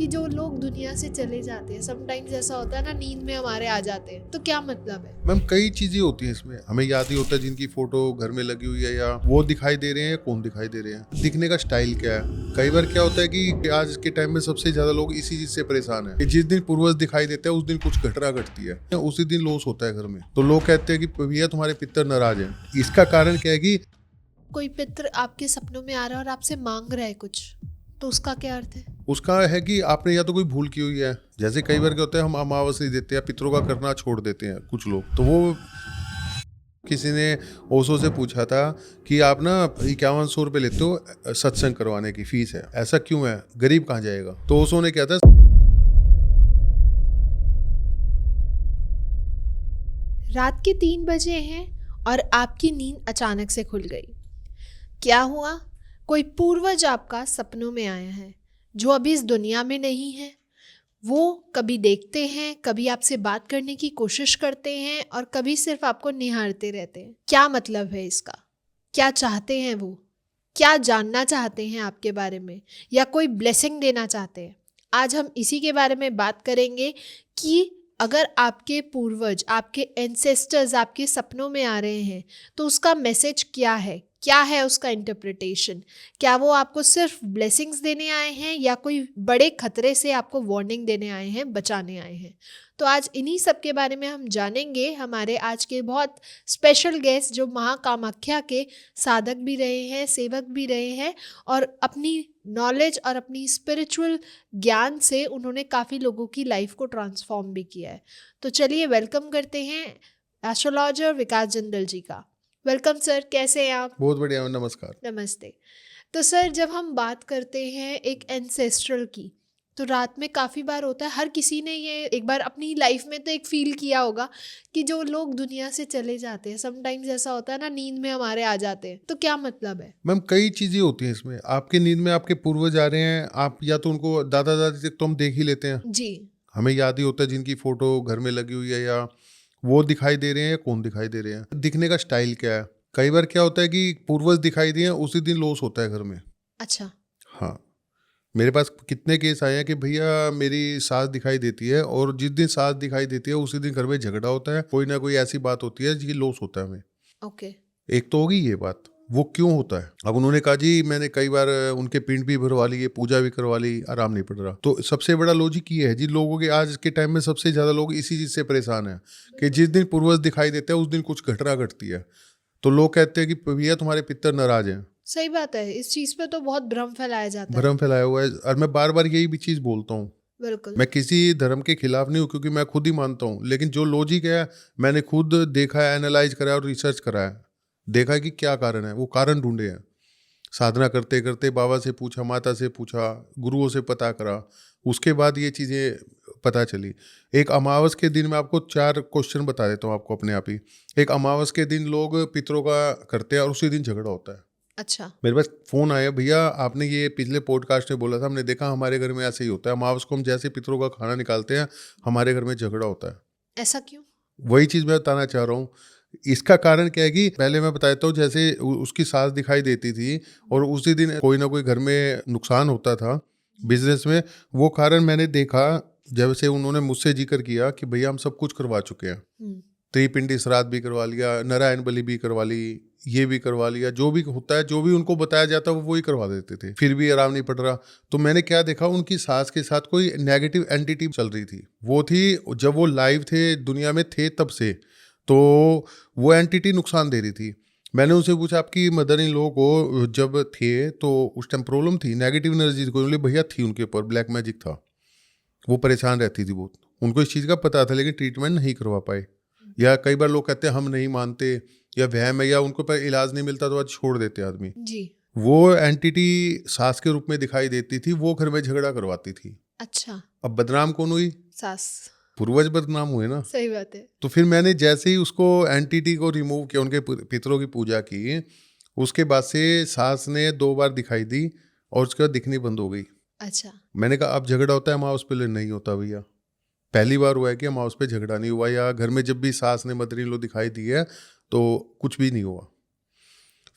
कि जो लोग दुनिया से चले जाते हैं, समटाइम्स ऐसा होता है ना, नींद में हमारे आ जाते हैं, तो क्या मतलब है? मैम कई चीजें होती हैं इसमें, हमें याद ही होता है जिनकी फोटो घर में लगी हुई है या वो दिखाई दे रहे हैं या कौन दिखाई दे रहे हैं, दिखने का स्टाइल क्या है। कई बार क्या होता है कि आज के टाइम में सबसे ज्यादा लोग इसी चीज से परेशान है कि जिस दिन पूर्वज दिखाई देते हैं उस दिन कुछ घटना घटती है, उसी दिन लॉस होता है घर में। तो लोग कहते हैं कि भैया तुम्हारे पितर नाराज हैं। इसका कारण क्या है कि कोई पितर आपके सपनों में आ रहा है और आपसे मांग रहा है कुछ, तो उसका क्या अर्थ है? उसका है कि आपने या तो कोई भूल की हुई है, जैसे कई बार क्या होता है हम अमावस नहीं देते या पितरों का करना छोड़ देते हैं कुछ लोग। तो वो किसी ने ओशो से पूछा था कि आप ना 5100 रुपये लेते हो सत्संग करवाने की फीस है, ऐसा क्यों है, गरीब कहाँ जाएगा। तो ओशो ने क्या था, रात के 3 बजे हैं और आपकी नींद अचानक से खुल गई। क्या हुआ? कोई पूर्वज आपका सपनों में आया है जो अभी इस दुनिया में नहीं है। वो कभी देखते हैं, कभी आपसे बात करने की कोशिश करते हैं और कभी सिर्फ आपको निहारते रहते हैं। क्या मतलब है इसका? क्या चाहते हैं वो? क्या जानना चाहते हैं आपके बारे में, या कोई ब्लेसिंग देना चाहते हैं? आज हम इसी के बारे में बात करेंगे कि अगर आपके पूर्वज, आपके एंसेस्टर्स आपके सपनों में आ रहे हैं तो उसका मैसेज क्या है उसका इंटरप्रिटेशन। क्या वो आपको सिर्फ ब्लेसिंग्स देने आए हैं या कोई बड़े खतरे से आपको वार्निंग देने आए हैं, बचाने आए हैं? तो आज इन्हीं सब के बारे में हम जानेंगे। हमारे आज के बहुत स्पेशल गेस्ट जो महाकामाख्या के साधक भी रहे हैं, सेवक भी रहे हैं, और अपनी नॉलेज और अपनी स्पिरिचुअल ज्ञान से उन्होंने काफ़ी लोगों की लाइफ को ट्रांसफॉर्म भी किया है। तो चलिए वेलकम करते हैं एस्ट्रोलॉजर विकास जिंदल जी का। वेलकम सर, कैसे हैं आप? बहुत बढ़िया, नमस्कार। नमस्ते। तो सर, जब हम बात करते हैं एक एंसेस्ट्रल की, तो रात में काफ़ी बार होता है, हर किसी ने ये एक बार अपनी लाइफ में तो एक फील किया होगा कि जो लोग दुनिया से चले जाते हैं, समटाइम्स ऐसा होता है ना, नींद में हमारे आ जाते हैं, तो क्या मतलब है? मैम कई चीजें होती हैं इसमें, आपकी नींद में आपके पूर्वज आ रहे हैं, आप या तो उनको दादा दादी तक तो हम देख ही लेते हैं, जी। हमें याद ही होता है जिनकी फोटो घर में लगी हुई है या वो दिखाई दे रहे हैं या कौन दिखाई दे रहे हैं, दिखने का स्टाइल क्या है। कई बार क्या होता है कि पूर्वज दिखाई दिए उसी दिन लॉस होता है घर में। अच्छा। हाँ, मेरे पास कितने केस आए हैं कि भैया मेरी सास दिखाई देती है और जिस दिन सास दिखाई देती है उसी दिन घर में झगड़ा होता है, कोई ना कोई ऐसी बात होती है जिसकी लॉस होता है हमें। ओके। एक तो होगी ये बात, वो क्यों होता है। अब उन्होंने कहा जी मैंने कई बार उनके पिंड भी भरवा लिए, पूजा भी करवा ली, आराम नहीं पड़ रहा। तो सबसे बड़ा लॉजिक ये है जी, लोगों के आज के टाइम में सबसे ज्यादा लोग इसी चीज से परेशान है कि जिस दिन पूर्वज दिखाई देते हैं उस दिन कुछ घटना घटती है। तो लोग कहते हैं कि भैया तुम्हारे पितर नाराज हैं। सही बात है, इस चीज़ पे तो बहुत भ्रम फैलाया जाता है। भ्रम फैलाया हुआ है और मैं बार बार यही भी चीज बोलता हूँ। बिल्कुल। मैं किसी धर्म के खिलाफ नहीं हूँ क्योंकि मैं खुद ही मानता हूँ, लेकिन जो लॉजिक है मैंने खुद देखा है, एनालाइज करा है और रिसर्च करा है। देखा है कि क्या कारण है, वो कारण ढूंढे हैं। साधना करते करते बाबा से पूछा, माता से पूछा, गुरुओं से पता करा, उसके बाद ये चीज़ें पता चली। एक अमावस के दिन मैं आपको 4 क्वेश्चन बता देता हूँ आपको अपने आप ही। एक अमावस के दिन लोग पितरों का करते हैं और उसी दिन झगड़ा होता है। अच्छा। मेरे पास फ़ोन आया, भैया आपने ये पिछले पॉडकास्ट में बोला था, हमने देखा हमारे घर में ऐसे ही होता है, अमावस को हम जैसे पितरों का खाना निकालते हैं हमारे घर में झगड़ा होता है। ऐसा क्यों? वही चीज़ मैं बताना चाह रहा हूँ। इसका कारण क्या है कि पहले मैं बताता हूँ, जैसे उसकी सास दिखाई देती थी और उसी दिन कोई ना कोई घर में नुकसान होता था बिजनेस में। वो कारण मैंने देखा जब से उन्होंने मुझसे जिक्र किया कि भैया हम सब कुछ करवा चुके हैं, हम्म। त्रिपिंडी श्राद्ध भी करवा लिया, नारायण बलि भी करवा ली, ये भी करवा लिया, जो भी होता है जो भी उनको बताया जाता वो वही करवा देते थे, फिर भी आराम नहीं पड़ रहा। तो मैंने क्या देखा, उनकी सास के साथ कोई नेगेटिव एंटिटी चल रही थी। वो थी जब वो लाइव थे, दुनिया में थे तब से, तो वो एंटिटी नुकसान दे रही थी। मैंने उनसे पूछा आपकी मदर इन लॉ को जब थे तो उस टाइम प्रॉब्लम थी, नेगेटिव एनर्जी कोई? बोले भैया थी, उनके ऊपर ब्लैक मैजिक था, वो परेशान रहती थी बहुत। उनको इस चीज़ का पता था लेकिन ट्रीटमेंट नहीं करवा पाए। या कई बार लोग कहते हैं हम नहीं मानते या वहम है या उनको पर इलाज नहीं मिलता तो आज छोड़ देते आदमी। जी। वो एंटिटी सास के रूप में दिखाई देती थी, वो घर में झगड़ा करवाती थी। अच्छा। अब बदनाम कौन हुई? सास। पूर्वज बदनाम हुए ना। सही बात है। तो फिर मैंने जैसे ही उसको एंटिटी को रिमूव किया, उनके पितरों की पूजा की, उसके बाद से सास ने 2 बार दिखाई दी और उसके बाद दिखनी बंद हो गई। अच्छा। मैंने कहा अब झगड़ा होता है अमावस पे? नहीं होता भैया। पहली बार हुआ है कि अमावस पे झगड़ा नहीं हुआ, या घर में जब भी सास ने मदर इन लॉ दिखाई दी है तो कुछ भी नहीं हुआ।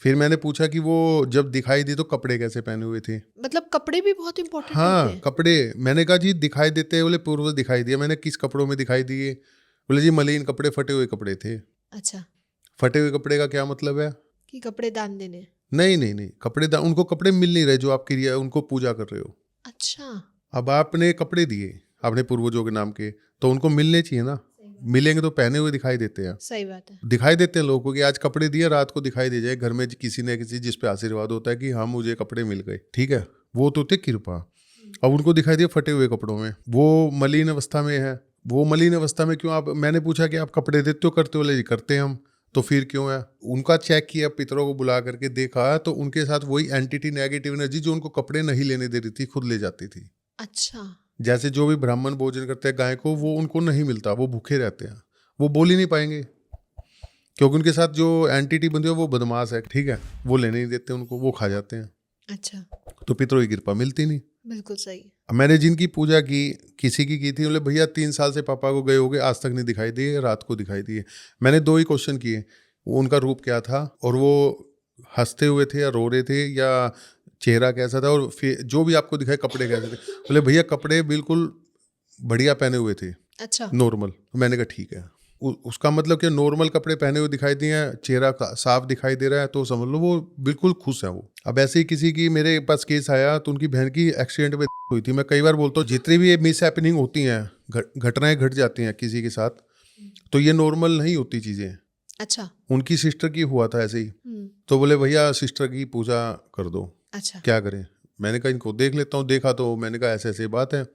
फिर मैंने पूछा कि वो जब दिखाई दी तो कपड़े कैसे पहने हुए थे। मतलब कपड़े भी बहुत इंपॉर्टेंट होते हाँ हैं। कपड़े, मैंने कहा जी दिखाई देते हैं, बोले पूर्व दिखाई दिया। मैंने किस कपड़ों में दिखाई दिए? बोले जी मलिन कपड़े, फटे हुए कपड़े थे। अच्छा, फटे हुए कपड़े का क्या मतलब है? कि कपड़े दान देने। नहीं नहीं नहीं, कपड़े उनको कपड़े मिल नहीं रहे जो आप क्रिया उनको पूजा कर रहे हो। अच्छा, अब आपने कपड़े दिए अपने पूर्वजों के नाम के, तो उनको मिलने चाहिए ना। मिलेंगे तो पहने हुए दिखाई देते हैं। सही बात है। दिखाई देते हैं लोगों को कि आज कपड़े दिए, रात को दिखाई दे जाए घर में किसी न किसी जिस पे आशीर्वाद होता है कि हाँ मुझे कपड़े मिल गए, ठीक है, वो तो थे कृपा। अब उनको दिखाई दिया फटे हुए कपड़ों में, वो मलिन अवस्था में है। वो मलिन अवस्था में क्यों? आप, मैंने पूछा कि आप कपड़े देते हो, करते हो? ले जी करते हैं हम। तो फिर क्यों है? उनका चेक किया, पितरों को बुला करके देखा तो उनके साथ वही एंटिटी, नेगेटिव एनर्जी जो उनको कपड़े नहीं लेने दे रही थी, खुद ले जाती थी। अच्छा, जैसे जो भी ब्राह्मण भोजन करते हैं गाय को, वो उनको नहीं मिलता, वो भूखे रहते हैं, वो बोल ही नहीं पाएंगे क्योंकि उनके साथ जो एंटिटी बंधी है वो बदमाश है, ठीक है, वो लेने नहीं देते उनको, वो खा जाते हैं। अच्छा, तो पितरों की कृपा मिलती नहीं। बिल्कुल सही। अब मैंने जिनकी पूजा की, किसी की थी, बोले भैया 3 साल से पापा को गए होगे, आज तक नहीं दिखाई दिए, रात को दिखाई दिए। मैंने 2 ही क्वेश्चन किए, वो उनका रूप क्या था और वो हंसते हुए थे या रो रहे थे या चेहरा कैसा था, और फिर जो भी आपको दिखाए कपड़े कैसे थे। बोले भैया कपड़े बिल्कुल बढ़िया पहने हुए थे, अच्छा, नॉर्मल। मैंने कहा ठीक है, उसका मतलब कि नॉर्मल कपड़े पहने हुए दिखाई दिए हैं, चेहरा साफ दिखाई दे रहा है, तो समझ लो वो बिल्कुल खुश है वो। अब ऐसे ही किसी की मेरे पास केस आया तो उनकी बहन की एक्सीडेंट में हुई थी। मैं कई बार बोलता हूँ जितनी भी ये मिस हैपनिंग होती हैं, घटनाएं घट जाती हैं किसी के साथ, तो ये नॉर्मल नहीं होती चीज़ें। अच्छा, उनकी सिस्टर की हुआ था ऐसे ही, हम्म, तो बोले भैया सिस्टर की पूजा कर दो। अच्छा, क्या करें? मैंने कहा इनको देख लेता हूँ। देखा तो मैंने कहा ऐसे ऐसे बात है,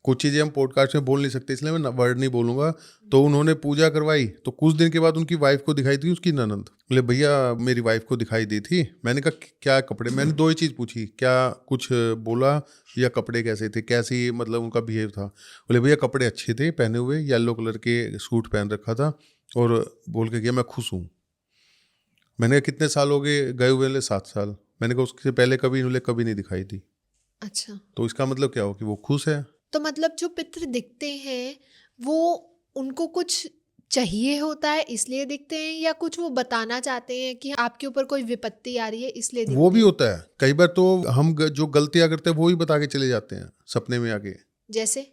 कुछ चीज़ें हम पॉडकास्ट में बोल नहीं सकते इसलिए मैं वर्ड नहीं बोलूँगा। तो उन्होंने पूजा करवाई तो कुछ दिन के बाद उनकी वाइफ को दिखाई दी उसकी ननंद। बोले भैया मेरी वाइफ को दिखाई दी थी। मैंने कहा क्या कपड़े? मैंने 2 ही चीज़ पूछी, क्या कुछ बोला या कपड़े कैसे थे, कैसी मतलब उनका बिहेव था? बोले भैया कपड़े अच्छे थे पहने हुए, येलो कलर के सूट पहन रखा था, और बोल के गया मैं खुश हूँ। मैंने कहा कितने साल हो गए गए हुए? बोले 7 साल। मैंने कहा उससे पहले कभी? बोले कभी नहीं दिखाई दी। अच्छा। तो इसका मतलब क्या हो कि वो खुश है। तो मतलब जो पितृ दिखते हैं वो उनको कुछ चाहिए होता है इसलिए दिखते हैं, या कुछ वो बताना चाहते हैं कि आपके ऊपर कोई विपत्ति आ रही है इसलिए वो दिखते भी हैं? होता है कई बार, तो हम जो गलतियां करते हैं वो ही बता के चले जाते हैं सपने में आके। जैसे?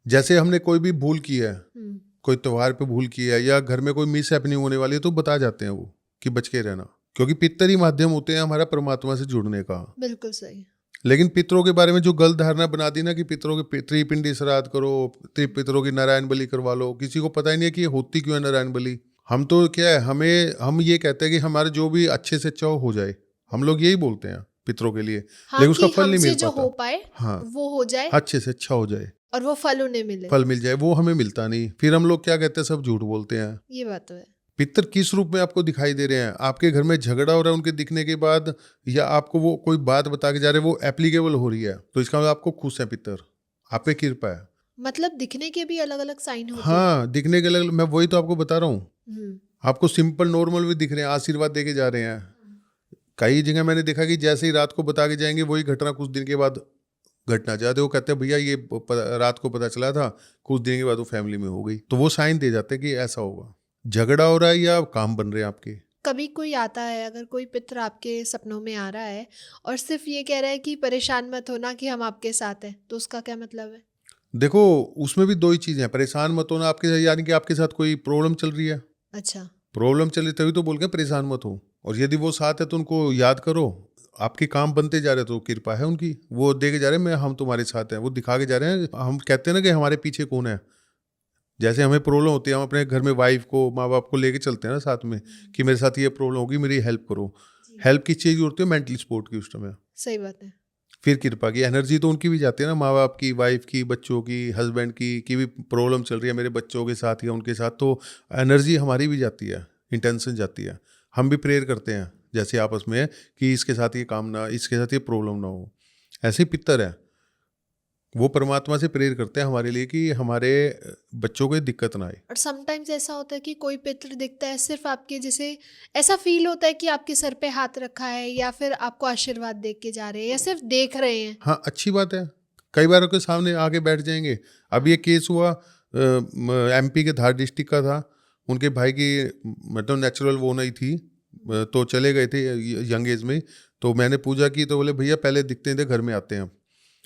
जैसे हमने कोई भी भूल की है, हम्म, कोई त्योहार पे भूल की है, या घर में कोई मिस हैपनिंग होने वाली है, तो बता जाते हैं वो कि बच के रहना, क्योंकि पितर ही माध्यम होते हैं हमारा परमात्मा से जुड़ने का। बिल्कुल सही। लेकिन पितरों के बारे में जो गलत धारणा बना दी ना कि पितरों के त्रिपिंडी श्राद्ध करो, पितरों की नारायण बलि करवा लो, किसी को पता ही नहीं है कि ये होती क्यों है नारायण बलि। हम तो क्या है, हम ये कहते हैं कि हमारे जो भी अच्छे से अच्छा हो जाए, हम लोग यही बोलते हैं पितरों के लिए, हाँ, लेकिन उसका कि फल नहीं हमसे मिल जो पाता। हो पाए हाँ, वो हो जाए अच्छे से अच्छा हो जाए, और वो फल उन्हें मिले। फल मिल जाए, वो हमें मिलता नहीं। फिर हम लोग क्या कहते हैं, सब झूठ बोलते हैं। ये बात तो है। पितर किस रूप में आपको दिखाई दे रहे हैं? आपके घर में झगड़ा हो रहा है उनके दिखने के बाद, या आपको वो कोई बात बता के जा रहे हैं, वो एप्लीकेबल हो रही है, तो इसका मतलब आपको खुश है पितर, आप पे कृपा है। मतलब दिखने के भी अलग अलग साइन होते हैं। हाँ, दिखने के अलग, मैं वही तो आपको बता रहा हूँ। हम्म, आपको सिंपल नॉर्मल भी दिख रहे हैं, आशीर्वाद दे के जा रहे हैं। कई जगह मैंने देखा कि जैसे ही रात को बता के जाएंगे वही घटना कुछ दिन के बाद घटना चाहते, वो कहते हैं भैया ये रात को पता चला था, कुछ दिन के बाद वो फैमिली में हो गई, तो वो साइन दे जाते हैं कि ऐसा होगा। झगड़ा हो रहा है या काम बन रहे हैं आपके। कभी कोई आता है, अगर कोई पितृ आपके सपनों में आ रहा है और सिर्फ ये कह रहा है कि परेशान मत होना कि हम आपके साथ हैं, तो उसका क्या मतलब है? देखो उसमें भी 2 ही चीजें हैं, परेशान मत होना आपके, यानी कि आपके साथ कोई प्रॉब्लम चल रही है। अच्छा, प्रॉब्लम चली तभी तो बोल के परेशान मत हो, और यदि वो साथ है तो उनको याद करो, आपके काम बनते जा रहे हैं तो कृपा है उनकी, वो दे के जा रहे हैं, मैं हम तुम्हारे साथ हैं, वो दिखा के जा रहे हैं। हम कहते हैं ना कि हमारे पीछे कौन है। जैसे हमें प्रॉब्लम होती है, हम अपने घर में वाइफ को, माँ बाप को लेके चलते हैं ना साथ में, कि मेरे साथ ये प्रॉब्लम होगी, मेरी हेल्प करो। हेल्प किस चीज़ की होती है? मेंटल सपोर्ट की उस समय। सही बात है। फिर कृपा की एनर्जी तो उनकी भी जाती है ना, माँ बाप की, वाइफ की, बच्चों की, हस्बैंड की भी प्रॉब्लम चल रही है मेरे बच्चों के साथ या उनके साथ, तो एनर्जी हमारी भी जाती है, इंटेंशन जाती है। हम भी प्रेयर करते हैं जैसे आपस में कि इसके साथ ये काम ना, इसके साथ ये प्रॉब्लम ना हो। ऐसे ही पितर है, वो परमात्मा से प्रेयर करते हैं हमारे लिए कि हमारे बच्चों को दिक्कत ना आए। और समटाइम्स ऐसा होता है कि कोई पितृ दिखता है सिर्फ आपके, जैसे ऐसा फील होता है कि आपके सर पे हाथ रखा है या फिर आपको आशीर्वाद दे के जा रहे हैं या सिर्फ देख रहे हैं। हाँ, अच्छी बात है। कई बार के सामने आके बैठ जाएंगे। अब ये केस हुआ एमपी के धार डिस्ट्रिक्ट का था, उनके भाई की मतलब नेचुरल वो नहीं थी, तो चले गए थे यंग एज में। तो मैंने पूजा की तो बोले भैया पहले दिखते थे घर में आते हैं, अब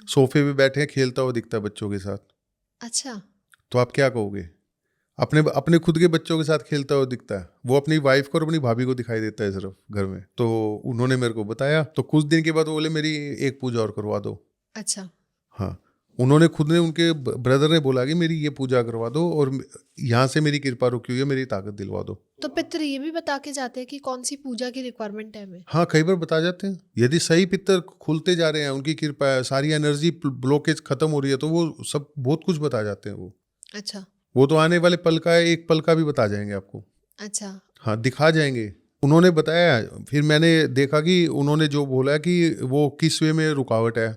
सोफे पे बैठे हैं, खेलता हुआ दिखता है बच्चों के साथ। अच्छा। तो आप क्या कहोगे? अपने अपने खुद के बच्चों के साथ खेलता हुआ दिखता है, वो अपनी वाइफ को और अपनी भाभी को दिखाई देता है सिर्फ घर में। तो उन्होंने मेरे को बताया, तो कुछ दिन के बाद वो बोले मेरी एक पूजा और करवा दो। अच्छा। हाँ, उन्होंने खुद ने, उनके ब्रदर ने बोला कि मेरी ये पूजा करवा दो और यहाँ से मेरी कृपा रुकी हुई है, मेरी ताकत दिलवा दो। तो पितर ये भी बता के जाते हैं कि कौन सी पूजा की रिक्वायरमेंट है हमें? हाँ, कई बार बता जाते हैं। यदि सही पितर खुलते जा रहे हैं, उनकी कृपा है, सारी एनर्जी ब्लॉकेज खत्म हो रही है, तो वो सब बहुत कुछ बता जाते हैं। वो अच्छा। वो तो आने वाले पल का है, एक पल का भी बता जाएंगे आपको। अच्छा। हाँ, दिखा जाएंगे। उन्होंने बताया, फिर मैंने देखा कि उन्होंने जो बोला कि वो किस वे में रुकावट है,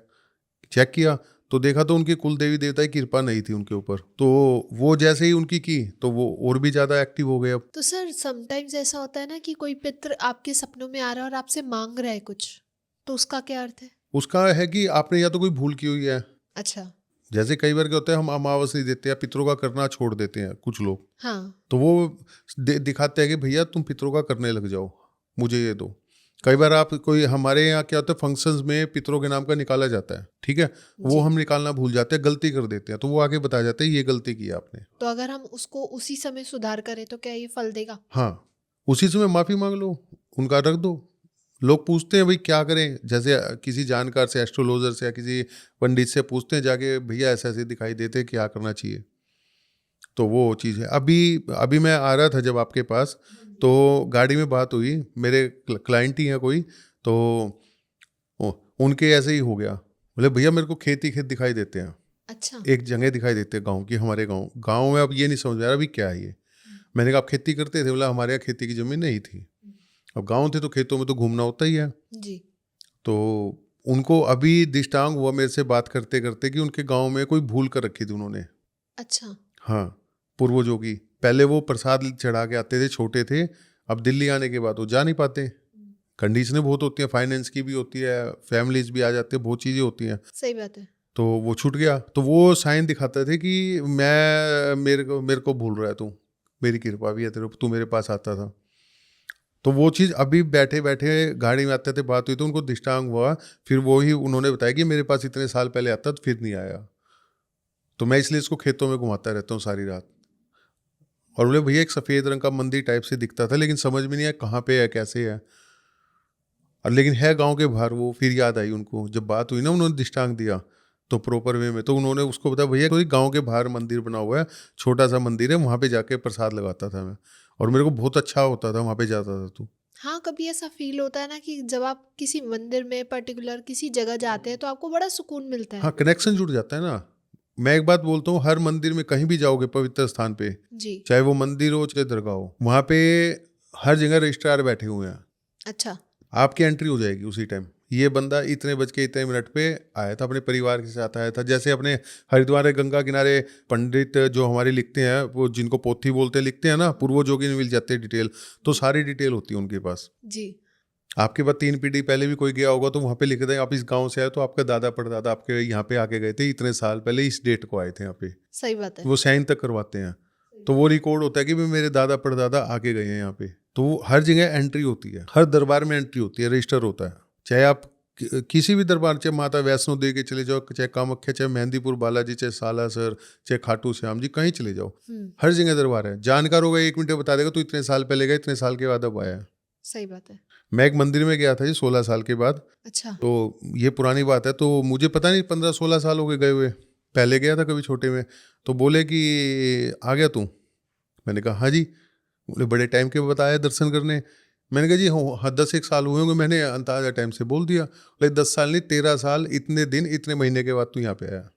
चेक किया तो देखा तो उनकी कुल देवी देवता की कृपा नहीं थी उनके ऊपर। तो वो जैसे ही उनकी की तो वो और भी ज़्यादा एक्टिव हो गए अब। तो सर समटाइम्स ऐसा होता है ना कि कोई पितर आपके सपनों में आ रहा है और आपसे मांग रहा है कुछ, तो उसका क्या अर्थ है? उसका है कि आपने या तो कोई भूल की हुई है। अच्छा। जैसे कई बार क्या होता है, हम अमावस नहीं देते या पितरों का करना छोड़ देते हैं कुछ लोग, हाँ। तो वो दिखाते हैं कि भैया तुम पितरों का करने लग जाओ, मुझे ये दो। कई बार आप कोई, हमारे यहाँ क्या होता है, फंक्शंस में पितरों के नाम का निकाला जाता है, ठीक है, वो जी। हम निकालना भूल जाते हैं, गलती कर देते हैं, तो वो आगे बता जाते हैं ये गलती की आपने। तो अगर हम उसको उसी समय सुधार करें तो क्या ये फल देगा? हाँ, उसी समय माफ़ी मांग लो, उनका रख दो। लोग पूछते हैं भाई क्या करें, जैसे किसी जानकार से, एस्ट्रोलॉजर से या किसी पंडित से पूछते हैं जाके, भैया ऐसे ऐसे दिखाई देते, क्या करना चाहिए। तो वो चीज़ है। अभी अभी मैं आ रहा था जब आपके पास, तो गाड़ी में बात हुई, मेरे क्लाइंट ही हैं कोई, तो उनके ऐसे ही हो गया। बोले भैया मेरे को खेत ही खेत दिखाई देते हैं, अच्छा। एक जगह दिखाई देते हैं गाँव की, हमारे गाँव में। अब ये नहीं समझ आ रहा अभी क्या है ये। मैंने कहा आप खेती करते थे? बोला हमारे यहाँ खेती की ज़मीन नहीं थी। अब गाँव थे तो खेतों में तो घूमना होता ही है। जी। तो उनको अभी दृष्टांत हुआ मेरे से बात करते करते कि उनके गाँव में कोई भूल कर रखी थी उन्होंने। अच्छा। हाँ, पूर्वजों की। पहले वो प्रसाद चढ़ा के आते थे, छोटे थे, अब दिल्ली आने के बाद वो जा नहीं पाते। कंडीशनें बहुत होती हैं, फाइनेंस की भी होती है, फैमिलीज भी आ जाते हैं, बहुत चीज़ें होती हैं। सही बात है। तो वो छूट गया, तो वो साइन दिखाते थे कि मेरे को भूल रहा है तू, मेरी कृपा भी है तेरे, तू मेरे पास आता था। तो वो चीज़ अभी बैठे बैठे गाड़ी में आते थे, बात हुई तो उनको दृष्टांत हुआ। फिर वो ही उन्होंने बताया कि मेरे पास इतने साल पहले आता तो फिर नहीं आया, तो मैं इसलिए इसको खेतों में घुमाता रहता हूँ सारी रात। और बोले भैया एक सफ़ेद रंग का मंदिर टाइप से दिखता था, लेकिन समझ में नहीं आया कहाँ पे है, कैसे है, और लेकिन है गांव के बाहर। वो फिर याद आई उनको, जब बात हुई ना, उन्होंने दृष्टांत दिया तो प्रॉपर वे में, तो उन्होंने उसको बताया भैया कोई गांव के बाहर मंदिर बना हुआ है, छोटा सा मंदिर है, वहाँ पे जाके प्रसाद लगाता था मैं, और मेरे को बहुत अच्छा होता था, वहाँ पे जाता था। तो हाँ, कभी ऐसा फील होता है ना कि जब आप किसी मंदिर में पर्टिकुलर किसी जगह जाते हैं तो आपको बड़ा सुकून मिलता है। हाँ, कनेक्शन जुड़ जाता है ना। मैं एक बात बोलता हूँ, हर मंदिर में कहीं भी जाओगे पवित्र स्थान पे, जी। चाहे वो मंदिर हो चाहे दरगाह हो, वहाँ पे हर जगह रजिस्ट्रार बैठे हुए हैं। अच्छा। आपकी एंट्री हो जाएगी उसी टाइम, ये बंदा इतने बज के इतने मिनट पे आया था, अपने परिवार के साथ आया था। जैसे अपने हरिद्वार गंगा किनारे पंडित जो हमारे लिखते हैं, वो जिनको पोथी बोलते हैं, लिखते हैं ना, पूर्वजों की मिल जाते हैं डिटेल, तो सारी डिटेल होती है उनके पास। जी। आपके बाद 3 पीढ़ी पहले भी कोई गया होगा तो वहाँ पे लिख दें आप इस गांव से आए, तो आपका दादा परदादा आपके यहाँ पे आके गए थे, इतने साल पहले इस डेट को आए थे यहाँ पे। सही बात है। वो साइन तक करवाते हैं, तो वो रिकॉर्ड होता है कि भाई मेरे दादा परदादा आके गए हैं यहाँ पे। तो वो हर जगह एंट्री होती है, हर दरबार में एंट्री होती है, रजिस्टर होता है। चाहे आप किसी भी दरबार, चाहे माता वैष्णो देवी के चले जाओ, चाहे कामाख्या, चाहे मेहंदीपुर बालाजी, चाहे सालासर, चाहे खाटू श्याम जी, कहीं चले जाओ, हर जगह दरबार है। जानकार होगा 1 मिनट में बता देगा तो इतने साल पहले गए, इतने साल के बाद अब आया। सही बात है। मैं एक मंदिर में गया था जी 16 साल के बाद। अच्छा। तो ये पुरानी बात है, तो मुझे पता नहीं 15-16 साल हो गए गए हुए, पहले गया था कभी छोटे में। तो बोले कि आ गया तू? मैंने कहा हाँ जी। बोले बड़े टाइम के बताया दर्शन करने। मैंने कहा जी हाँ 10 साल हुए होंगे। मैंने अंदाजा टाइम से बोल दिया। बोले 10 साल नहीं 13 साल, इतने दिन इतने महीने के बाद तू यहाँ पे आया।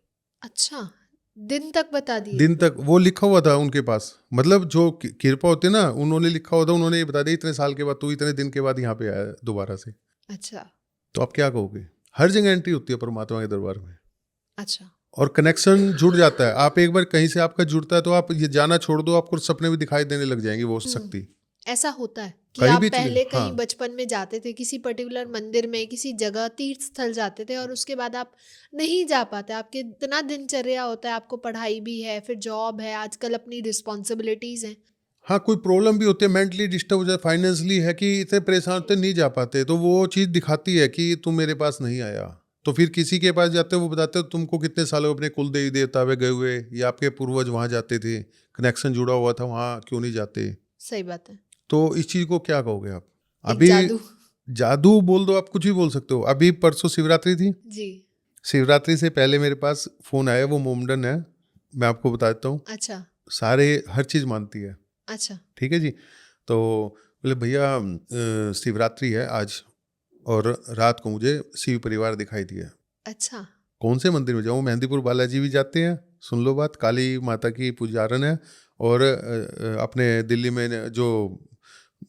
अच्छा, दिन तक बता दिए? दिन तक वो लिखा हुआ था उनके पास, मतलब जो कृपा होती है ना, उन्होंने लिखा हुआ था, उन्होंने ये बता दिया इतने साल के बाद तू इतने दिन के बाद यहाँ पे आया दोबारा से। अच्छा। तो आप क्या कहोगे? हर जगह एंट्री होती है परमात्मा के दरबार में, अच्छा। और कनेक्शन जुड़ जाता है। आप एक बार कहीं से आपका जुड़ता है तो आप ये जाना छोड़ दो, आपको सपने भी दिखाई देने लग जाएंगी वो शक्ति। ऐसा होता है कि कहीं आप भी चले, पहले कहीं हाँ। बचपन में जाते थे किसी पर्टिकुलर मंदिर में, किसी जगह तीर्थ स्थल जाते थे, और उसके बाद आप नहीं जा पाते, आपके इतना दिनचर्या होता है, आपको पढ़ाई भी है, फिर जॉब है, आजकल अपनी रिस्पॉन्सिबिलिटीज हैं, हाँ, कोई प्रॉब्लम भी होती है, मेंटली डिस्टर्ब हो जाए, फाइनेंशियली है कि इतने परेशान होते नहीं जा पाते, तो वो चीज़ दिखाती है कि तुम मेरे पास नहीं आया। तो फिर किसी के पास जाते हो, वो बताते हो तुमको कितने सालों अपने कुल देवी देवता पे गए हुए, या आपके पूर्वज वहाँ जाते थे, कनेक्शन जुड़ा हुआ था, वहाँ क्यों नहीं जाते? सही बात है। तो इस चीज़ को क्या कहोगे आप? एक अभी जादू। जादू बोल दो, आप कुछ भी बोल सकते हो। अभी परसों शिवरात्रि थी, जी। शिवरात्रि से पहले मेरे पास फ़ोन आया, वो मोमडन है, मैं आपको बता देता हूँ, अच्छा। सारे हर चीज़ मानती है, अच्छा। ठीक है जी। तो बोले भैया शिवरात्रि है आज, और रात को मुझे शिव परिवार दिखाई दिया। अच्छा। कौन से मंदिर में जाऊँ? मेहंदीपुर बालाजी भी जाते हैं, सुन लो बात, काली माता की पुजारन है, और अपने दिल्ली में जो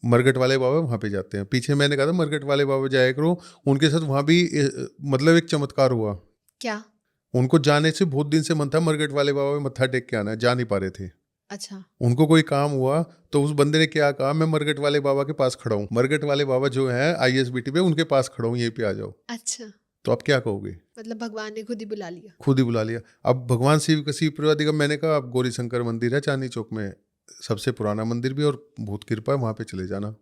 मरगट वाले बाबा वहाँ पे जाते हैं। पीछे मैंने कहा था मरगट वाले बाबा जाया करो, उनके साथ वहाँ भी मतलब एक चमत्कार हुआ। क्या? उनको जाने से बहुत दिन से मन था, मरगट वाले बाबा में मत्था टेक के आना है, जा नहीं पा रहे थे। अच्छा। उनको कोई काम हुआ, तो उस बंदे ने क्या कहा, मैं मरगट वाले बाबा के पास खड़ा हूँ, मरगट वाले बाबा जो है ISBT पे, उनके पास खड़ा हूँ, यहीं पे आ जाओ। अच्छा। तो आप क्या कहोगे? मतलब भगवान ने खुद ही बुला लिया। खुद ही बुला लिया। अब भगवान शिव का, शिव परिवार का, मैंने कहा अब गौरी शंकर मंदिर है चांदनी चौक में, सबसे पुराना मंदिर भी, और बहुत कृपा है, वहाँ पे चले जाना।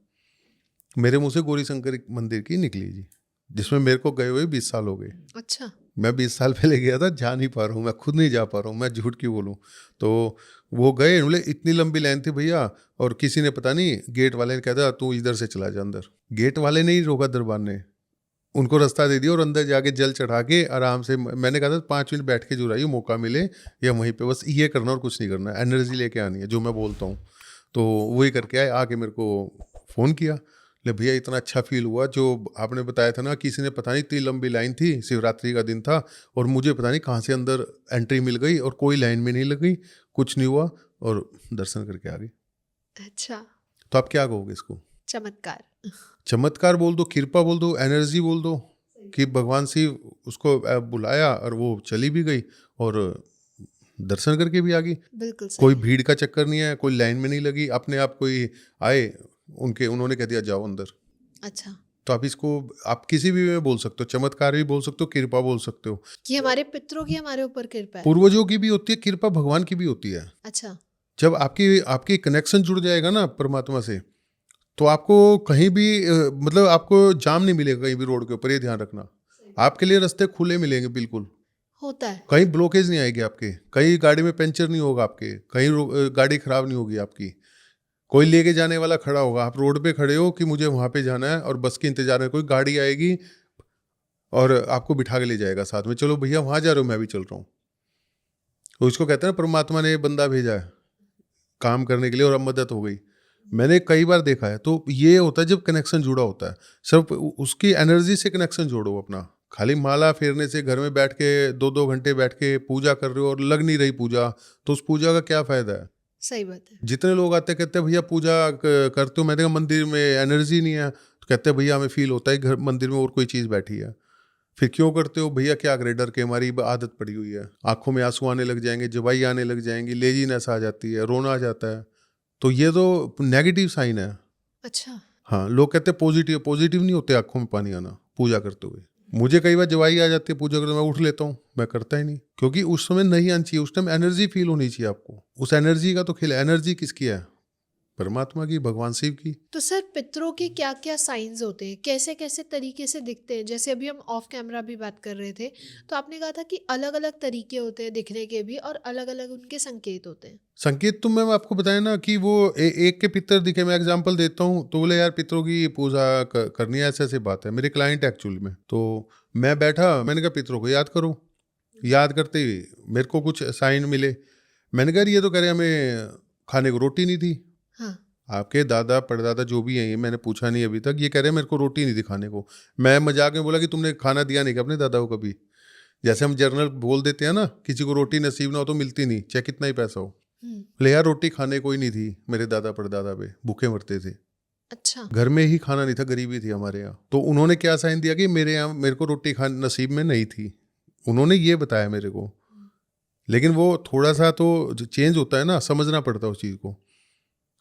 मेरे मुंह से गौरी शंकर मंदिर की निकली जी, जिसमें मेरे को गए हुए 20 साल हो गए। अच्छा। मैं 20 साल पहले गया था, जा नहीं पा रहा हूँ, मैं खुद नहीं जा पा रहा हूँ, मैं झूठ क्यों बोलूँ। तो वो गए, बोले इतनी लंबी लाइन थी भैया, और किसी ने पता नहीं, गेट वाले ने कहता तू इधर से चला जा अंदर। गेट वाले ने ही रोका, दरबार ने उनको रास्ता दे दिया, और अंदर जाके जल चढ़ा के आराम से, मैंने कहा था 5 मिनट बैठ के जो रही मौका मिले, या वहीं पे बस ये करना और कुछ नहीं करना, एनर्जी लेके आनी है जो मैं बोलता हूँ। तो वही करके आए, आके मेरे को फ़ोन किया, ले भैया इतना अच्छा फील हुआ, जो आपने बताया था ना, किसी ने पता नहीं इतनी लंबी लाइन थी, शिवरात्रि का दिन था, और मुझे पता नहीं कहाँ से अंदर एंट्री मिल गई, और कोई लाइन में नहीं लगी, कुछ नहीं हुआ, और दर्शन करके आ गई। अच्छा। तो आप क्या कहोगे इसको? चमत्कार। चमत्कार बोल दो, कृपा बोल दो, एनर्जी बोल दो, कि भगवान शिव उसको बुलाया और वो चली भी गई, और दर्शन करके भी आ गई। बिल्कुल कोई सही। भीड़ का चक्कर नहीं है, कोई लाइन में नहीं लगी, अपने आप कोई आए, उन्होंने कह दिया जाओ अंदर। अच्छा। तो आप इसको, आप किसी भी में बोल सकते हो, चमत्कार भी बोल सकते हो, कृपा बोल सकते हो। कि हमारे पितरों की हमारे ऊपर कृपा है। पूर्वजों की भी होती है कृपा, भगवान की भी होती है। अच्छा। जब आपकी आपकी कनेक्शन जुड़ जाएगा ना परमात्मा से, तो आपको कहीं भी मतलब आपको जाम नहीं मिलेगा कहीं भी रोड के ऊपर, ये ध्यान रखना। आपके लिए रास्ते खुले मिलेंगे बिल्कुल, होता है। कहीं ब्लॉकेज नहीं आएगी आपके, कहीं गाड़ी में पंचर नहीं होगा आपके, कहीं गाड़ी खराब नहीं होगी आपकी, कोई लेके जाने वाला खड़ा होगा, आप रोड पे खड़े हो कि मुझे वहाँ पे जाना है, और बस के इंतजार में कोई गाड़ी आएगी और आपको बिठा के ले जाएगा साथ में, चलो भैया वहाँ जा रहे हो, मैं भी चल रहा हूँ। तो इसको कहते हैं ना, परमात्मा ने बंदा भेजा है काम करने के लिए, और अब मदद हो गई। मैंने कई बार देखा है। तो ये होता है जब कनेक्शन जुड़ा होता है, सिर्फ उसकी एनर्जी से कनेक्शन जोड़ो अपना। खाली माला फेरने से, घर में बैठ के 2-2 घंटे बैठ के पूजा कर रहे हो और लग नहीं रही पूजा, तो उस पूजा का क्या फायदा है? सही बात है। जितने लोग आते कहते हैं भैया पूजा करते हो, मैंने कहा मंदिर में एनर्जी नहीं है, तो कहते हैं भैया हमें फील होता है घर मंदिर में और कोई चीज़ बैठी है। फिर क्यों करते हो भैया? क्या करें, डर के, हमारी आदत पड़ी हुई है, आंखों में आंसू आने लग जाएंगे, जवाई आने लग जाएंगी, लेजीनेस आ जाती है, रोना आ जाता है। तो ये तो नेगेटिव साइन है। अच्छा। हाँ, लोग कहते हैं पॉजिटिव, पॉजिटिव नहीं होते आंखों में पानी आना पूजा करते हुए। मुझे कई बार जवाई आ जाती है पूजा करते, मैं उठ लेता हूँ, मैं करता ही नहीं, क्योंकि उस समय नहीं आनी चाहिए, उस टाइम एनर्जी फील होनी चाहिए आपको। उस एनर्जी का तो खेल, एनर्जी किसकी है? परमात्मा की, भगवान शिव की। तो सर पितरों के क्या क्या साइंस होते हैं, कैसे कैसे तरीके से दिखते हैं? जैसे अभी हम ऑफ कैमरा भी बात कर रहे थे, तो आपने कहा था कि अलग अलग तरीके होते हैं दिखने के भी, और अलग अलग उनके संकेत होते हैं। संकेत तो मैं आपको बताया ना कि वो एक के पितर दिखे, मैं एग्जांपल देता हूँ, तो बोले यार पितरों की पूजा करनी है, ऐसे ऐसे बात है। मेरे क्लाइंट एक्चुअली में, तो मैं बैठा, मैंने कहा पितरों को याद करो। याद करते ही मेरे को कुछ साइन मिले। मैंने कहा ये तो कह रहे हमें खाने को रोटी नहीं थी। हाँ। आपके दादा परदादा जो भी हैं, ये मैंने पूछा नहीं अभी तक, ये कह रहे हैं मेरे को रोटी नहीं दी खाने को। मैं मजाक में बोला कि तुमने खाना दिया नहीं क्या अपने दादा को कभी? जैसे हम जर्नल बोल देते हैं ना, किसी को रोटी नसीब ना हो तो मिलती नहीं, चाहे कितना ही पैसा हो। बोले यार रोटी खाने को ही नहीं थी मेरे दादा परदादा पे, भूखे मरते थे। अच्छा। घर में ही खाना नहीं था, गरीबी थी हमारे यहाँ। तो उन्होंने क्या साइन दिया कि मेरे यहाँ मेरे को रोटी खाने नसीब में नहीं थी, उन्होंने ये बताया मेरे को। लेकिन वो थोड़ा सा तो चेंज होता है ना, समझना पड़ता है उस चीज़ को।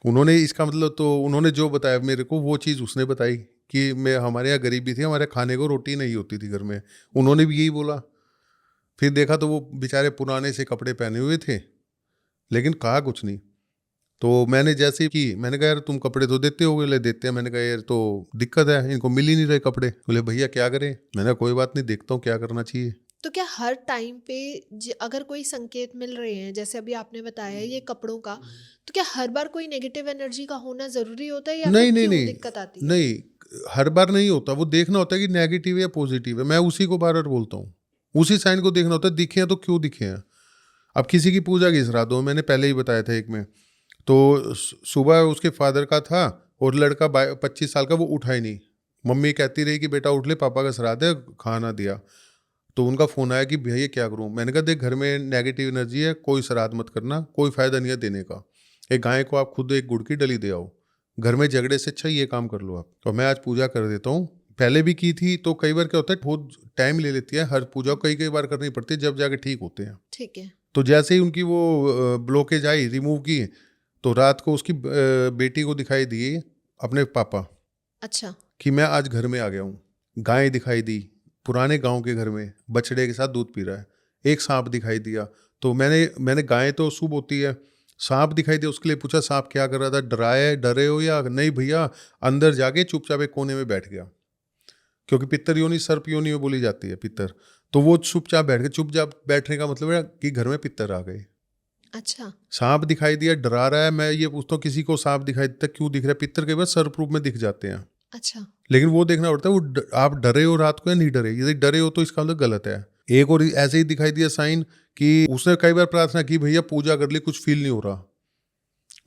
उन्होंने इसका मतलब, तो उन्होंने जो बताया मेरे को वो चीज़ उसने बताई कि मैं, हमारे यहाँ गरीबी थी, हमारे खाने को रोटी नहीं होती थी घर में, उन्होंने भी यही बोला। फिर देखा तो वो बेचारे पुराने से कपड़े पहने हुए थे, लेकिन कहा कुछ नहीं। तो मैंने जैसे ही की, मैंने कहा यार तुम कपड़े तो देते हो? बोले देते हैं। मैंने कहा यार तो दिक्कत है, इनको मिल ही नहीं रहे कपड़े। बोले भैया क्या करें? मैंने कहा कोई बात नहीं, देखता हूँ क्या करना चाहिए। तो क्या हर टाइम पे अगर कोई संकेत मिल रहे हैं, जैसे अभी आपने बताया ये कपड़ों का, तो क्या हर बार कोई नेगेटिव एनर्जी का होना ज़रूरी होता है या नहीं फिर नहीं क्यों नहीं दिक्कत आती है? नहीं, हर बार नहीं होता। वो देखना होता है कि नेगेटिव है या पॉजिटिव है। मैं उसी को बार बार बोलता हूँ, उसी साइन को देखना होता है। दिखे हैं तो क्यों दिखे हैं। अब किसी की पूजा की श्राद्ध हो, मैंने पहले ही बताया था एक में, तो सुबह उसके फादर का था और लड़का 25 साल का, वो उठा ही नहीं। मम्मी कहती रही कि बेटा उठ ले, पापा का श्राद्ध है, खाना दिया। तो उनका फ़ोन आया कि भैया क्या करूँ। मैंने कहा देख, घर में नेगेटिव एनर्जी है, कोई श्राद्ध मत करना, कोई फ़ायदा नहीं है देने का। एक गाय को आप खुद एक गुड़ की डली दे आओ, घर में झगड़े से अच्छा ये काम कर लो आप। तो मैं आज पूजा कर देता हूँ, पहले भी की थी। तो कई बार क्या होता है, बहुत टाइम ले लेती है हर पूजा को, कई कई बार करनी पड़ती है, जब जाके ठीक होते हैं। ठीक है। तो जैसे ही उनकी वो ब्लॉकेज आई, रिमूव की, तो रात को उसकी बेटी को दिखाई दिए अपने पापा अच्छा। कि मैं आज घर में आ गया हूँ। गाय दिखाई दी, पुराने गांव के घर में बछड़े के साथ दूध पी रहा है। एक सांप दिखाई दिया, तो मैंने गाय तो शुभ होती है, सांप दिखाई दिया, उसके लिए पूछा सांप क्या कर रहा था, डरे हो या नहीं भैया? अंदर जाके चुपचाप एक कोने में बैठ गया, क्योंकि पित्तर योनि सर्प योनि में बोली जाती है पित्तर। तो वो चुपचाप बैठ गए। चुपचाप बैठने का मतलब है कि घर में पित्तर आ गए। अच्छा। सांप दिखाई दिया, डरा रहा है। मैं ये पूछता हूँ, किसी को सांप दिखाई देता क्यों दिख रहा है? पित्तर के बाद सर्प रूप में दिख जाते हैं। अच्छा। लेकिन वो देखना पड़ता है आप डरे हो रात को या नहीं डरे। यदि डरे हो तो इसका मतलब गलत है। एक और ऐसे ही दिखाई दिया साइन कि उसने कई बार प्रार्थना की, भैया पूजा कर ली, कुछ फील नहीं हो रहा।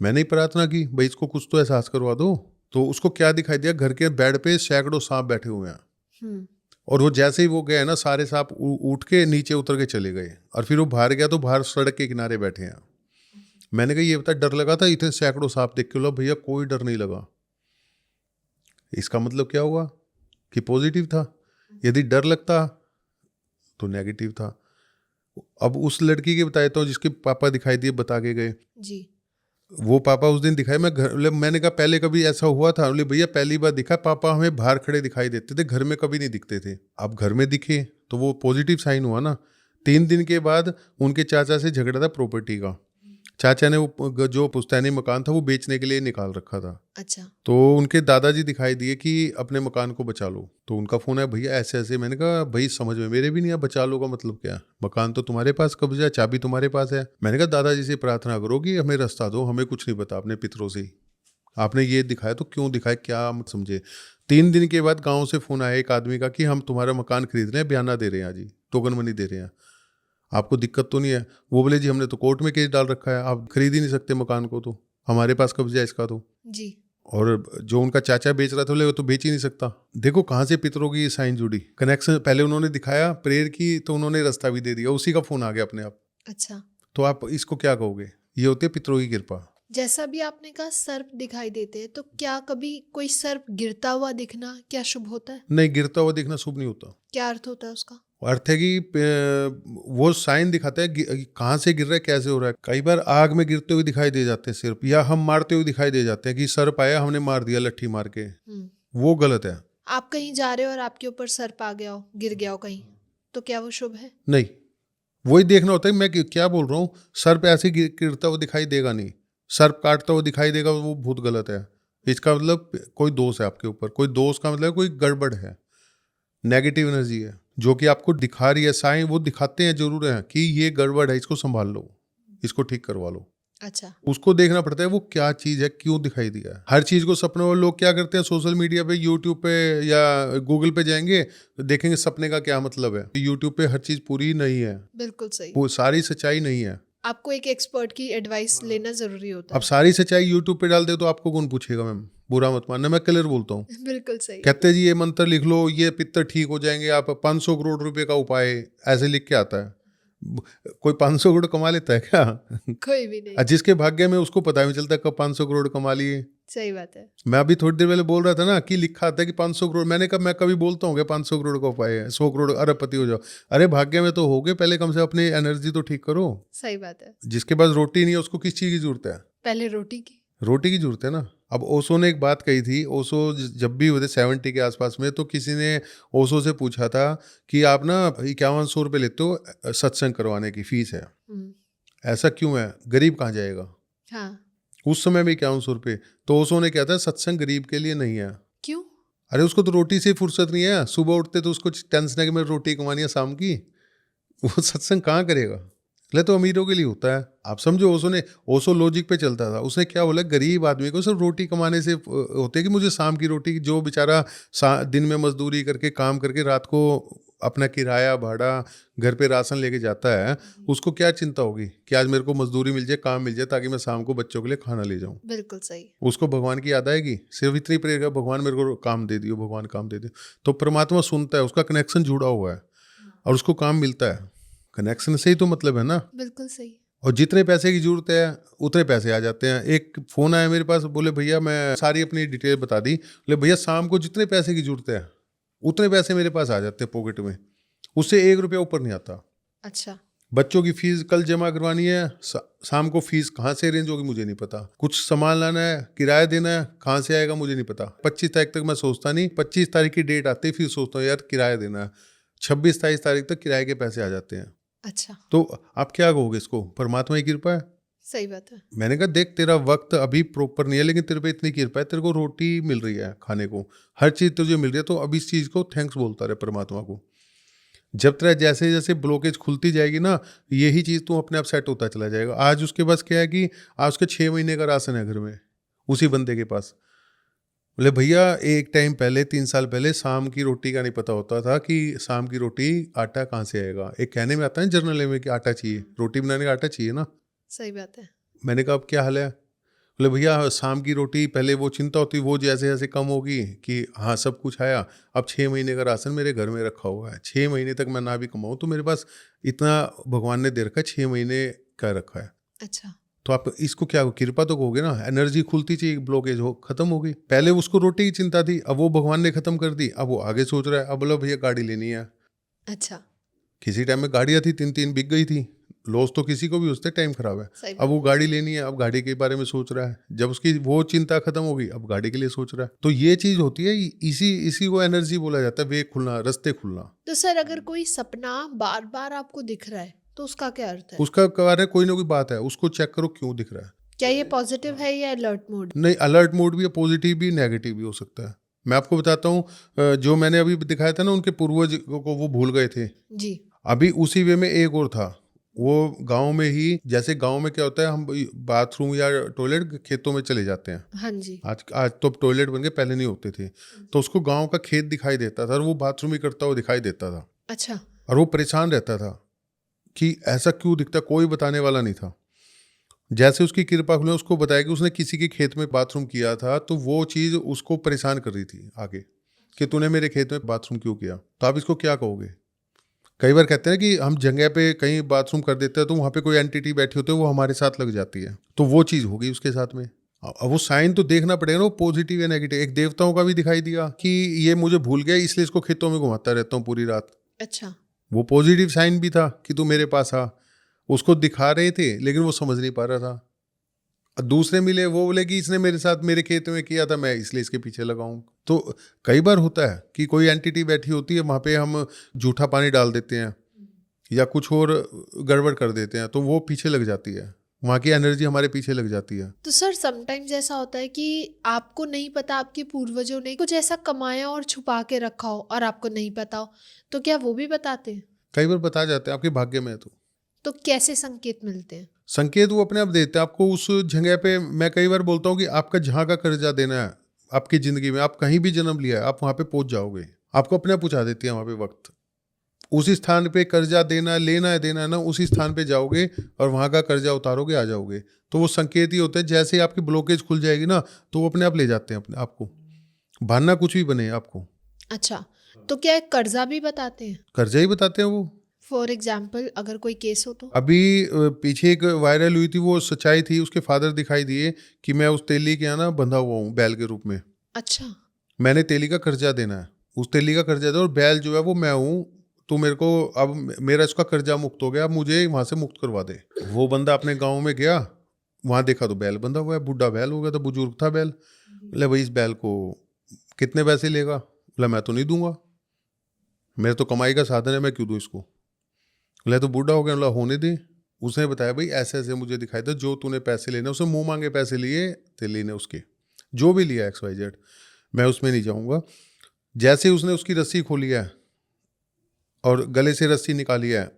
मैंने ही प्रार्थना की, भाई इसको कुछ तो एहसास करवा दो। तो उसको क्या दिखाई दिया, घर के बेड पे सैकड़ों सांप बैठे हुए हैं। हम्म। और वो जैसे ही वो गए ना, सारे सांप उठ के नीचे उतर के चले गए। और फिर वो बाहर गया तो बाहर सड़क के किनारे बैठे हैं। मैंने कहा ये बता, डर लगा था इतने सैकड़ों सांप देख के? बोला भैया कोई डर नहीं लगा। इसका मतलब क्या हुआ कि पॉजिटिव था। यदि डर लगता तो नेगेटिव था। अब उस लड़की के बताता हूँ जिसके पापा दिखाई दिए, बता के गए। जी। वो पापा उस दिन दिखाए, मैंने कहा पहले कभी ऐसा हुआ था? बोले भैया पहली बार दिखा, पापा हमें बाहर खड़े दिखाई देते थे, घर में कभी नहीं दिखते थे। अब घर में दिखे तो वो पॉजिटिव साइन हुआ ना। 3 दिन के बाद उनके चाचा से झगड़ा था प्रॉपर्टी का। चाचा ने वो जो पुश्तैनी मकान था वो बेचने के लिए निकाल रखा था। अच्छा। तो उनके दादाजी दिखाई दिए कि अपने मकान को बचा लो। तो उनका फ़ोन है, भैया ऐसे ऐसे। मैंने कहा भाई समझ में मेरे भी नहीं है, बचा लो का मतलब क्या? मकान तो तुम्हारे पास कब्जा है, चाबी तुम्हारे पास है। मैंने कहा दादाजी से प्रार्थना करो कि हमें रास्ता दो, हमें कुछ नहीं पता अपने पितरों से ही। आपने ये दिखाया तो क्यों दिखाया, क्या मत समझे। 3 दिन के बाद गाँव से फ़ोन आया एक आदमी का कि हम तुम्हारा मकान खरीद रहे हैं, बयाना दे रहे हैं जी, टोकन मनी दे रहे हैं, आपको दिक्कत तो नहीं है? वो बोले जी हमने तो कोर्ट में केस डाल रखा है, आप खरीद ही नहीं सकते मकान को, तो हमारे पास कब्जा है इसका। तो जी। और जो उनका चाचा बेच रहा था, बोले वो तो बेच ही नहीं सकता। देखो कहाँ से पितरों की साइन जुड़ी, कनेक्शन। पहले उन्होंने दिखाया, प्रेयर की, तो उन्होंने रास्ता भी दे दिया, उसी का फोन आ गया अपने आप। अच्छा। तो आप इसको क्या कहोगे? ये होती है पितरों की कृपा। जैसा भी आपने कहा सर्प दिखाई देते हैं, तो क्या कभी कोई सर्प गिरता हुआ दिखना क्या शुभ होता है? नहीं, गिरता हुआ दिखना शुभ नहीं होता। क्या अर्थ होता है उसका? अर्थ है कि वो साइन दिखाता है कहाँ से गिर रहा है, कैसे हो रहा है। कई बार आग में गिरते हुए दिखाई दे जाते हैं सिर्फ, या हम मारते हुए दिखाई दे जाते हैं कि सर्प आया हमने मार दिया लट्ठी मार के। वो गलत है। आप कहीं जा रहे हो और आपके ऊपर सर्प आ गया हो, गिर गया हो कहीं, तो क्या वो शुभ है? नहीं, वही देखना होता है मैं क्या बोल रहा हूँ। सर्प ऐसे गिरता हुआ दिखाई देगा नहीं, सर्प काटता हुआ दिखाई देगा, वो बहुत गलत है। इसका मतलब कोई दोष है आपके ऊपर। कोई दोष का मतलब कोई गड़बड़ है, नेगेटिव एनर्जी है जो कि आपको दिखा रही है। साइन वो दिखाते हैं जरूर है कि ये गड़बड़ है, इसको संभाल लो, इसको ठीक करवा लो। अच्छा। उसको देखना पड़ता है वो क्या चीज़ है, क्यों दिखाई दिया है। हर चीज़ को सपने में, लोग क्या करते हैं सोशल मीडिया पे, यूट्यूब पे या गूगल पे जाएंगे, देखेंगे सपने का क्या मतलब है। यूट्यूब पे हर चीज़ पूरी नहीं है, बिल्कुल सही। वो सारी सच्चाई नहीं है। आपको एक एक्सपर्ट की एडवाइस लेना जरूरी होता अब है। सारी सच्चाई यूट्यूब पे डाल दे तो आपको कौन पूछेगा? मैम बुरा मत मानना, मैं क्लियर बोलता हूँ। बिल्कुल सही। कहते हैं जी ये मंत्र लिख लो, ये पित्तर ठीक हो जाएंगे, आप 500 करोड़ रुपए का उपाय, ऐसे लिख के आता है। कोई 500 करोड़ कमा लेता है क्या? कोई भी नहीं। जिसके भाग्य में उसको पता नहीं चलता कब 500 करोड़ कमा लिए। सही बात है। मैं अभी थोड़ी देर पहले बोल रहा था ना कि लिखा आता है कि 500 करोड़। मैंने कहा मैं कभी बोलता हूँ कि 500 करोड़ का उपाय है, 100 करोड़ अरबपति हो जाओ। अरे भाग्य में तो हो गए, पहले कम से कम अपनी एनर्जी तो ठीक करो। सही बात है। जिसके पास रोटी नहीं है उसको किस चीज़ की जरूरत है? पहले रोटी की। रोटी की जरूरत है ना। अब ओशो ने एक बात कही थी, ओशो जब भी हुए थे 70 के आसपास में, तो किसी ने ओशो से पूछा था कि आप ना 5100 रुपये लेते हो सत्संग करवाने की फीस है, ऐसा क्यों है, गरीब कहाँ जाएगा? हाँ। उस समय भी 51 रुपये। तो ओशो ने क्या था, सत्संग गरीब के लिए नहीं है। क्यों? अरे उसको तो रोटी से फुर्सत नहीं है, सुबह उठते तो उसको टेंशन है कि मैं रोटी कमानी है शाम की, वो सत्संग कहाँ करेगा। ले तो अमीरों के लिए होता है। आप समझो, ओशो लॉजिक पे चलता था। उसने क्या बोला, गरीब आदमी को सिर्फ रोटी कमाने से होते है कि मुझे शाम की रोटी, जो बेचारा दिन में मजदूरी करके काम करके रात को अपना किराया भाड़ा घर पे राशन लेके जाता है, उसको क्या चिंता होगी कि आज मेरे को मजदूरी मिल जाए, काम मिल जाए, ताकि मैं शाम को बच्चों के लिए खाना ले जाऊं। बिल्कुल सही। उसको उसको भगवान की याद आएगी, सिर्फ इतनी प्रेयर कर, भगवान मेरे को काम दे दियो, भगवान काम दे दियो। तो परमात्मा सुनता है, उसका कनेक्शन जुड़ा हुआ है और उसको काम मिलता है। कनेक्शन से ही तो मतलब है ना। बिल्कुल सही। और जितने पैसे की जरूरत है उतने पैसे आ जाते हैं। एक फ़ोन आया मेरे पास, बोले भैया, मैं सारी अपनी डिटेल बता दी, बोले भैया शाम को जितने पैसे की जरूरत है उतने पैसे मेरे पास आ जाते हैं पॉकेट में, उससे 1 रुपया ऊपर नहीं आता। अच्छा। बच्चों की फीस कल जमा करवानी है, शाम को फीस कहाँ से अरेंज होगी मुझे नहीं पता। कुछ सामान लाना है, किराया देना है, कहाँ से आएगा मुझे नहीं पता। 25 तारीख तक मैं सोचता नहीं, 25 तारीख की डेट आती फिर सोचता हूँ यार किराया देना है। 26-27 तारीख तक किराए के पैसे आ जाते हैं। अच्छा। तो आप क्या कहोगे इसको, परमात्मा की कृपा है। सही बात है। मैंने कहा देख, तेरा वक्त अभी प्रॉपर नहीं है, लेकिन तेरे पे इतनी कृपा है, तेरे को रोटी मिल रही है खाने को, हर चीज़ तुझे मिल रही है, तो अब इस चीज़ को थैंक्स बोलता रहे परमात्मा को। जब तेरा जैसे जैसे ब्लॉकेज खुलती जाएगी ना, यही चीज़ तू अपने आप सेट होता चला जाएगा। आज उसके पास क्या है कि आज उसके 6 महीने का राशन है घर में, उसी बंदे के पास। बोले भैया, एक टाइम पहले 3 साल पहले शाम की रोटी का नहीं पता होता था कि शाम की रोटी आटा कहाँ से आएगा। एक कहने में आता है जर्नल में कि आटा चाहिए, रोटी बनाने का आटा चाहिए ना। सही बात है। मैंने कहा अब क्या हाल है। बोले भैया, शाम की रोटी पहले वो चिंता होती, वो जैसे जैसे कम होगी कि हाँ सब कुछ आया, अब 6 महीने का राशन मेरे घर में रखा हुआ है। 6 महीने तक मैं ना भी कमाऊँ तो मेरे पास इतना भगवान ने दे रखा है, 6 महीने का रखा है। अच्छा। तो आप इसको क्या कृपा तो कहोगे ना। एनर्जी खुलती चाहिए, ब्लॉकेज हो खत्म हो गई। पहले उसको रोटी की चिंता थी, अब वो भगवान ने खत्म कर दी, अब वो आगे सोच रहा है। अब बोला भैया गाड़ी लेनी है। अच्छा। किसी टाइम में गाड़ियाँ थी 3-3 बिक गई थी, लॉस तो किसी को भी उससे टाइम खराब है। सही अब बात। वो गाड़ी लेनी है, अब गाड़ी के बारे में सोच रहा है। जब उसकी वो चिंता खत्म हो गई, अब गाड़ी के लिए सोच रहा है। तो ये चीज होती है, इसी को एनर्जी बोला जाता है, वे खुलना, रास्ते खुलना। तो सर, अगर कोई सपना बार बार आपको दिख रहा है तो उसका क्या अर्थ है? उसका कारण कोई ना कोई बात है, उसको चेक करो क्यों दिख रहा है। क्या ये पॉजिटिव है या अलर्ट मोड? नहीं, अलर्ट मोड भी है, पॉजिटिव भी, नेगेटिव भी हो सकता है। मैं आपको बताता हूँ, जो मैंने अभी दिखाया था ना, उनके पूर्वज को वो भूल गए थे। जी। अभी उसी वे में एक और था, वो गांव में ही, जैसे गांव में क्या होता है, हम बाथरूम या टॉयलेट खेतों में चले जाते हैं। हाँ जी। आज तो टॉयलेट बन गए, पहले नहीं होते थे। तो उसको गांव का खेत दिखाई देता था और वो बाथरूम ही करता हुआ दिखाई देता था। अच्छा। और वो परेशान रहता था कि ऐसा क्यों दिखता, कोई बताने वाला नहीं था। जैसे उसकी कृपा खुले, उसको बताया कि उसने किसी के खेत में बाथरूम किया था, तो वो चीज़ उसको परेशान कर रही थी आगे, कि तूने मेरे खेत में बाथरूम क्यों किया। तो आप इसको क्या कहोगे। कई बार कहते हैं कि हम जगह पे कहीं बाथरूम कर देते हैं तो वहाँ पे कोई एंटिटी बैठी होती है, वो हमारे साथ लग जाती है। तो वो चीज़ होगी उसके साथ में। अब वो साइन तो देखना पड़ेगा ना, वो पॉजिटिव या नेगेटिव। एक देवताओं का भी दिखाई दिया कि ये मुझे भूल गया, इसलिए इसको खेतों में घुमाता रहता हूँ पूरी रात। अच्छा। वो पॉजिटिव साइन भी था कि तू मेरे पास आ। उसको दिखा रहे थे लेकिन वो समझ नहीं पा रहा था। दूसरे मिले, वो बोले कि इसने मेरे साथ मेरे खेत में किया था, मैं इसलिए इसके पीछे लगाऊं। तो कई बार होता है कि कोई एंटिटी बैठी होती है, वहाँ पे हम झूठा पानी डाल देते हैं या कुछ और गड़बड़ कर देते हैं, तो वो पीछे लग जाती है, वहाँ की एनर्जी हमारे पीछे लग जाती है। तो सर, समटाइम्स ऐसा होता है कि आपको नहीं पता आपके पूर्वजों ने कुछ ऐसा कमाया और छुपा के रखा हो और आपको नहीं पता हो, तो क्या वो भी बताते हैं? कई बार बता जाते हैं, आपके भाग्य में है तो कैसे संकेत मिलते हैं? संकेत वो अपने आप देते हैं आपको उस जगह पे। मैं कई बार बोलता हूँ कि आपका जहाँ का कर्जा देना है आपकी ज़िंदगी में, आप कहीं भी जन्म लिया है, आप वहाँ पे पहुँच जाओगे। आपको अपने आप पहुँचा देती है वहाँ पे वक्त। उसी स्थान पे कर्जा देना, लेना है, देना है ना, उसी स्थान पे जाओगे और वहाँ का कर्जा उतारोगे, आ जाओगे। तो वो संकेत ही होते हैं, जैसे आपकी ब्लॉकेज खुल जाएगी ना, तो वो अपने आप ले जाते हैं अपने आपको। बनना कुछ भी बने आपको। अच्छा, तो क्या कर्जा भी बताते हैं? कर्जा ही बताते हैं वो। फॉर एग्जाम्पल, अगर कोई केस हो तो? अभी पीछे एक वायरल हुई थी, वो सच्चाई थी। उसके फादर दिखाई दिए कि मैं उस तेली के यहाँ ना बंधा हुआ हूँ बैल के रूप में। अच्छा। मैंने तेली का कर्जा देना है, उस तेली का कर्जा दे, और बैल जो है वो मैं हूँ। तो मेरे को अब मेरा इसका कर्जा मुक्त हो गया, अब मुझे वहाँ से मुक्त करवा दे। वो बंदा अपने गाँव में गया, वहाँ देखा तो बैल बंधा हुआ है। बूढ़ा बैल हो गया था, बुजुर्ग था बैल। बोले भाई इस बैल को कितने पैसे लेगा। बोला मैं तो नहीं दूंगा, मेरे तो कमाई का साधन है, मैं क्यों दूँ इसको। बोले तो बूढ़ा हो गया। बोला होने दे, उसने बताया भाई ऐसे ऐसे मुझे दिखाई था, जो तूने पैसे लेने, उसने मुंह मांगे पैसे लिए थे लेने उसके, जो भी लिया XYZ, मैं उसमें नहीं जाऊंगा। जैसे उसने उसकी रस्सी खोली है और गले से रस्सी निकाली है,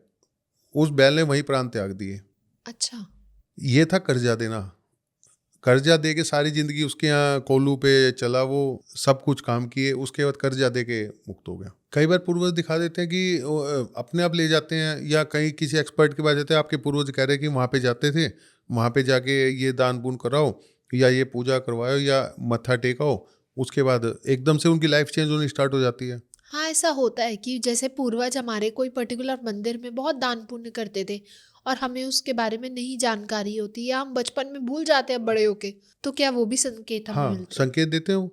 उस बैल ने वहीं प्राण त्याग दिए। अच्छा। ये था कर्जा देना। कर्जा दे के सारी जिंदगी उसके यहाँ कोल्लू पे चला, वो सब कुछ काम किए, उसके बाद कर्जा दे के मुक्त हो गया। कई बार पूर्वज दिखा देते हैं कि अपने आप ले जाते हैं, या कहीं किसी एक्सपर्ट के पास जाते हैं, आपके पूर्वज कह रहे हैं कि वहाँ पे जाते थे, वहाँ पे जाके ये दान पुण्य कराओ या ये पूजा करवाओ या मत्था टेकाओ, उसके बाद एकदम से उनकी लाइफ चेंज होनी स्टार्ट हो जाती है। हाँ, ऐसा होता है कि जैसे पूर्वज हमारे कोई पर्टिकुलर मंदिर में बहुत दान पुण्य करते थे और हमें उसके बारे में नहीं जानकारी होती, या हम बचपन में भूल जाते हैं बड़े होके, तो क्या वो भी संकेत हमें हाँ, मिलते हैं? संकेत देते हो।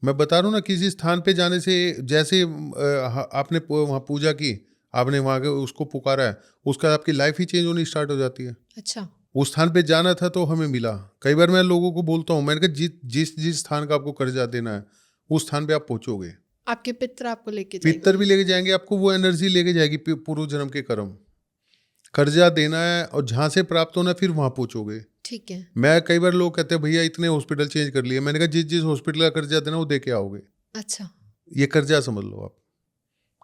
मैं बता रहा हूँ ना, किसी स्थान पे जाने से, जैसे आपने वहाँ पूजा की, आपने वहाँ के उसको पुकारा है, उसका आपकी लाइफ ही चेंज होनी स्टार्ट हो जाती है। अच्छा। उस स्थान पे जाना था तो हमें मिला। कई बार मैं लोगों को बोलता हूँ, मैंने कहा जिस स्थान का आपको कर्जा देना है, उस स्थान पे आप पहुँचोगे, आपके पितर आपको लेके जाएंगे। पितर भी लेके जाएंगे आपको, वो एनर्जी लेके जाएगी, पूर्व जन्म के कर्म। कर्जा देना है और जहाँ से प्राप्त होना है, फिर वहाँ पहुँचोगे। ठीक है। मैं कई बार लोग कहते हैं भैया इतने हॉस्पिटल चेंज कर लिए, मैंने कहा जिस हॉस्पिटल का कर्जा देना वो दे के आओगे। अच्छा। ये कर्जा समझ लो आप,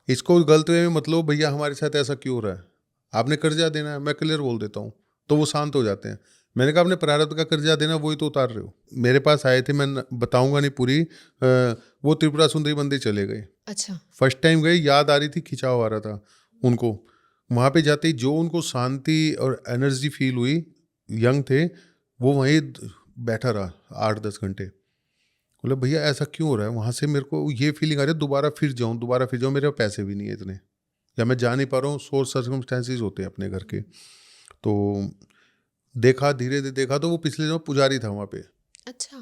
इसको गलत वे में मत लो, भैया हमारे साथ ऐसा क्यों हो रहा है, आपने कर्जा देना है, मैं क्लियर बोल देता हूँ, तो वो शांत हो जाते हैं। मैंने कहा आपने प्रारब्ध का कर्जा देना, वही तो उतार रहे हो। मेरे पास आए थे, मैं बताऊंगा नहीं पूरी, वो त्रिपुरा सुंदरी मंदिर चले गए। अच्छा। फर्स्ट टाइम गए, याद आ रही थी, खिंचाव आ रहा था उनको। वहाँ पे जाते ही जो उनको शांति और एनर्जी फील हुई, यंग थे वो, वहीं बैठा रहा 8-10 घंटे। बोले भैया ऐसा क्यों हो रहा है, वहाँ से मेरे को ये फीलिंग आ रही है दोबारा फिर जाऊँ, मेरे पास पैसे भी नहीं है इतने, या मैं जा नहीं पा रहा हूँ, सोर्स सर्कमस्टेंसेस होते हैं अपने घर के। तो देखा, धीरे धीरे देखा, तो वो पिछले जन्म पुजारी था वहाँ पे। अच्छा।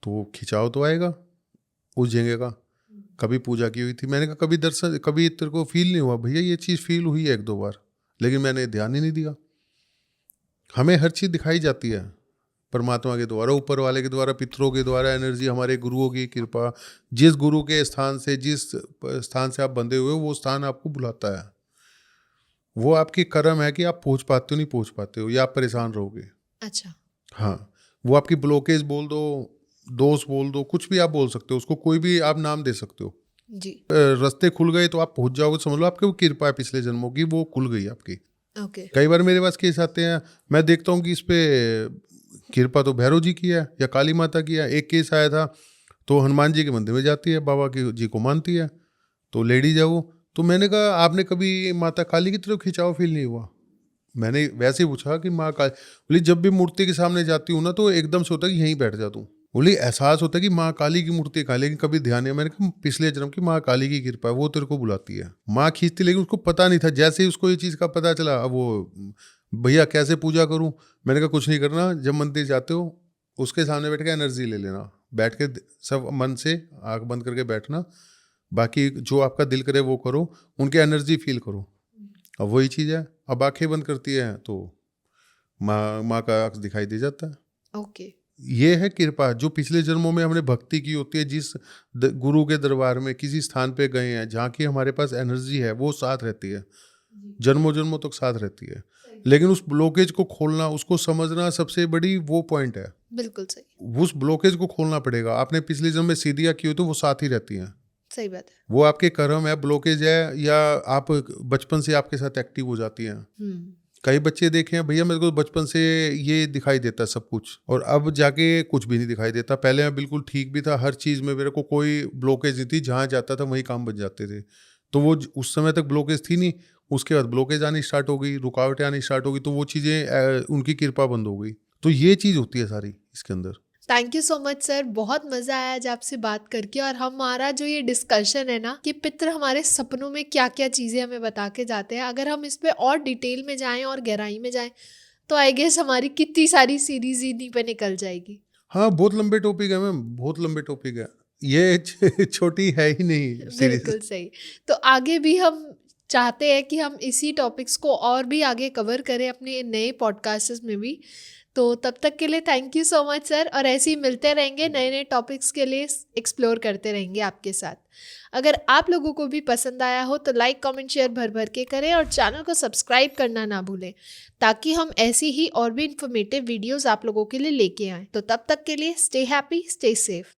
तो खिंचाव तो आएगा उस जगह का, कभी पूजा की हुई थी, मैंने कहा कभी दर्शन, कभी तेरे को फील नहीं हुआ? भैया ये चीज़ फील हुई है 1-2 बार, लेकिन मैंने ध्यान ही नहीं दिया। हमें हर चीज़ दिखाई जाती है परमात्मा के द्वारा, ऊपर वाले के द्वारा, पितरों के द्वारा, एनर्जी, हमारे गुरुओं की कृपा। जिस गुरु के स्थान से, जिस स्थान से आप बंधे हुए हो, वो स्थान आपको बुलाता है। वो आपकी कर्म है कि आप पहुंच पाते हो नहीं पहुंच पाते हो, या आप परेशान रहोगे। अच्छा। हाँ, वो आपकी ब्लॉकेज बोल दो, दोष बोल दो, कुछ भी आप बोल सकते हो, उसको कोई भी आप नाम दे सकते हो। जी। रास्ते खुल गए तो आप पहुंच जाओगे, समझ लो आपकी वो कृपा है पिछले जन्मों की, वो खुल गई आपकी। ओके। कई बार मेरे पास केस आते हैं, मैं देखता हूँ कि इस पे कृपा तो भैरव जी की है या काली माता की है। एक केस आया था, तो हनुमान जी के मंदिर में जाती है, बाबा की जी को मानती है, तो लेडीज है वो। तो मैंने कहा आपने कभी माता काली की तरफ खिंचाव फील नहीं हुआ? मैंने वैसे ही पूछा कि माँ काली, बोली जब भी मूर्ति के सामने जाती हूँ ना, तो एकदम से होता है कि यहीं बैठ जाता हूँ। बोली एहसास होता है कि माँ काली की मूर्ति का, लेकिन कभी ध्यान नहीं। मैंने कहा पिछले जन्म की माँ काली की कृपा है, वो तेरे को बुलाती है। माँ खींचती, लेकिन उसको पता नहीं था। जैसे ही उसको ये चीज़ का पता चला, अब वो भैया कैसे पूजा करूँ? मैंने कहा कुछ नहीं करना, जब मंदिर जाते हो उसके सामने बैठ के एनर्जी ले लेना, बैठ के सब मन से आँख बंद करके बैठना, बाकी जो आपका दिल करे वो करो, उनके एनर्जी फील करो। अब वही चीज़ है, अब आंखें बंद करती है तो माँ का आँख दिखाई दे जाता है। ओके। ये है कृपा, जो पिछले जन्मों में हमने भक्ति की होती है, जिस गुरु के दरबार में किसी स्थान पे गए हैं, जहाँ की हमारे पास एनर्जी है, वो साथ रहती है, जन्मों जन्मों तक साथ रहती है। लेकिन उस ब्लॉकेज को खोलना, उसको समझना सबसे बड़ी वो पॉइंट है। बिल्कुल सही। उस ब्लॉकेज को खोलना पड़ेगा। आपने पिछले जन्म में सीधियाँ की हो तो वो साथ ही रहती हैं। सही बात है। वो आपके कर्म है, ब्लॉकेज है, या आप बचपन से आपके साथ एक्टिव हो जाती हैं। कई बच्चे देखे हैं, भैया मेरे को बचपन से ये दिखाई देता है सब कुछ, और अब जाके कुछ भी नहीं दिखाई देता। पहले मैं बिल्कुल ठीक भी था, हर चीज़ में मेरे को कोई ब्लॉकेज नहीं थी, जहाँ जाता था वहीं काम बन जाते थे। तो वो उस समय तक ब्लॉकेज थी नहीं, उसके बाद ब्लॉकेज आनी स्टार्ट हो गई, रुकावटें आनी स्टार्ट हो गई, तो वो चीज़ें उनकी कृपा बंद हो गई। तो ये चीज़ होती है सारी इसके अंदर। Thank you so much sir, बहुत मज़ा आया आज आपसे बात करके। और हमारा जो ये डिस्कशन है ना, कि पितर हमारे सपनों में क्या क्या चीज़ें हमें बता के जाते हैं, अगर हम इस पे और डिटेल में जाएं और गहराई में जाएं, तो आई गेस हमारी कितनी सारी सीरीज इन्हीं पे निकल जाएगी। हाँ, बहुत लंबे टॉपिक है मैम, बहुत लंबे टॉपिक है, ये छोटी है ही नहीं सीरीज। बिल्कुल सही। तो आगे भी हम चाहते हैं कि हम इसी टॉपिक्स को और भी आगे कवर करें अपने नए पॉडकास्ट्स में भी। तो तब तक के लिए thank you so much sir, और ऐसे ही मिलते रहेंगे, नए नए टॉपिक्स के लिए एक्सप्लोर करते रहेंगे आपके साथ। अगर आप लोगों को भी पसंद आया हो तो लाइक कमेंट शेयर भर भर के करें और चैनल को सब्सक्राइब करना ना भूलें, ताकि हम ऐसी ही और भी इन्फॉर्मेटिव वीडियोस आप लोगों के लिए लेके आएँ। तो तब तक के लिए स्टे हैप्पी, स्टे सेफ।